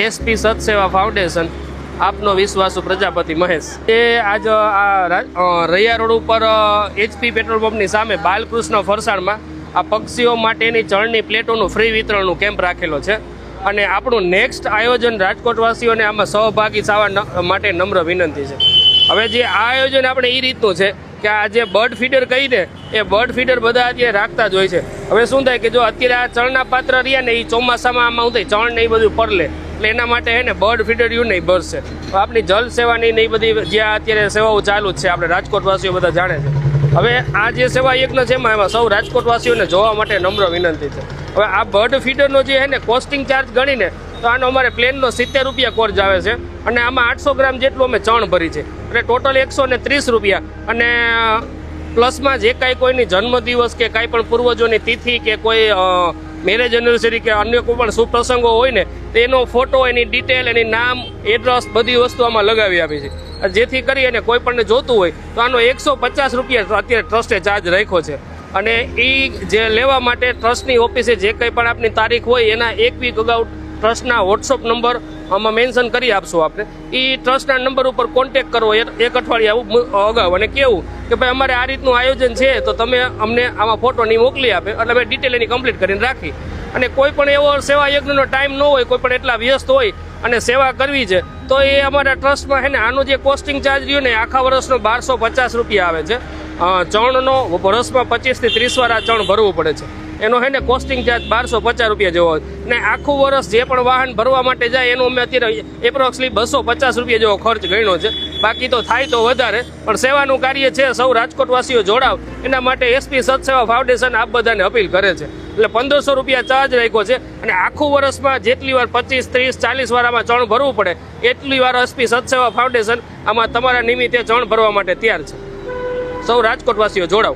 SP સતસેવા foundation, આપનો વિશ્વાસુ પ્રજાપતિ મહેશ। એ આજ રૈયા રોડ ઉપર HP પેટ્રોલ પંપની સામે બાલકૃષ્ણ ફરસાણમાં આ પક્ષીઓ માટેની ચણની પ્લેટોનું ફ્રી વિતરણનું કેમ્પ રાખેલો છે અને આપણું નેક્સ્ટ આયોજન રાજકોટવાસીઓને આમાં સહભાગી થવા માટે નમ્ર વિનંતી છે। હવે જે આ આયોજન આપણે એ રીતનું છે કે આ જે બર્ડ ફીડર કહીને એ બર્ડ ફીડર બધા અત્યારે રાખતા જ હોય છે। હવે શું થાય કે જો અત્યારે આ ચણના પાત્ર રહ્યા ને એ ચોમાસામાં આમાં શું થાય ચણ ને એ બધું પરલે, એટલે એના માટે હે ને બર્ડ ફીડર યુ નહીં ભરશે। આપણી જલ સેવાની ને એ બધી જ્યાં અત્યારે સેવાઓ ચાલુ જ છે, આપણે રાજકોટવાસીઓ બધા જાણે છે। હવે આ જે સેવા યજ્ઞ છે એમાં સૌ રાજકોટવાસીઓને જોવા માટે નમ્ર વિનંતી છે। હવે આ બર્ડ ફીડરનો જે છે ને કોસ્ટિંગ ચાર્જ ગણીને તો આનો અમારે પ્લેનનો 70 રૂપિયા કોર્જ આવે છે અને આમાં 800 ગ્રામ જેટલું અમે ચણ ભરી છે એટલે ટોટલ 130 રૂપિયા। અને પ્લસમાં જે કાંઈ કોઈની જન્મદિવસ કે કાંઈ પણ પૂર્વજોની તિથિ કે કોઈ મેરેજ એનિવર્સરી કે અન્ય કોઈ પણ શુભ પ્રસંગો હોય ને તેનો ફોટો, એની ડિટેલ, એની નામ, એડ્રેસ બધી વસ્તુ આમાં લગાવી આપી છે, જેથી કરી અને કોઈ પણને જોતું હોય તો આનો 150 રૂપિયા અત્યારે ટ્રસ્ટે ચાર્જ રાખ્યો છે। અને એ જે લેવા માટે ટ્રસ્ટની ઓફિસે જે કંઈ પણ આપની તારીખ હોય એના 1 વીક અગાઉ ટ્રસ્ટના વોટ્સઅપ નંબર આમાં મેન્શન કરી આપશું આપણે, એ ટ્રસ્ટના નંબર ઉપર કોન્ટેક કરવો 1 અઠવાડિયા અગાઉ અને કેવું કે ભાઈ અમારે આ રીતનું આયોજન છે તો તમે અમને આમાં ફોટો નહીં મોકલી આપે, એટલે અમે ડિટેલ એની કમ્પ્લીટ કરીને રાખી। અને કોઈ પણ એવો સેવા યજ્ઞનો ટાઈમ ન હોય, કોઈ પણ એટલા વ્યસ્ત હોય અને સેવા કરવી છે તો એ અમારા ટ્રસ્ટમાં છે ને આનો જે કોસ્ટિંગ ચાર્જ રહ્યો ને આખા વર્ષનો 1250 રૂપિયા આવે છે। ચણનો વર્ષમાં 25 થી 30 વાર આ ચણ ભરવું પડે છે, એનો છે ને કોસ્ટિંગ ચાર્જ 1250 રૂપિયા જેવો હોય ને આખું વર્ષ જે પણ વાહન ભરવા માટે જાય એનો અમે અત્યારે એપ્રોક્સલી 250 રૂપિયા જેવો ખર્ચ ગણ્યો છે। બાકી તો થાય તો વધારે, પણ સેવાનું કાર્ય છે, સૌ રાજકોટવાસીઓ જોડાવ એના માટે એસપી સતસેવા ફાઉન્ડેશન આપ બધાને અપીલ કરે છે। એટલે 1500 રૂપિયા ચાર્જ રાખ્યો છે અને આખું વર્ષમાં જેટલી વાર 25, 30, 40 વાર આમાં ચણ ભરવું પડે એટલી વાર એસપી સતસેવા ફાઉન્ડેશન આમાં તમારા નિમિત્તે ચણ ભરવા માટે તૈયાર છે। સૌ રાજકોટવાસીઓ જોડાવ।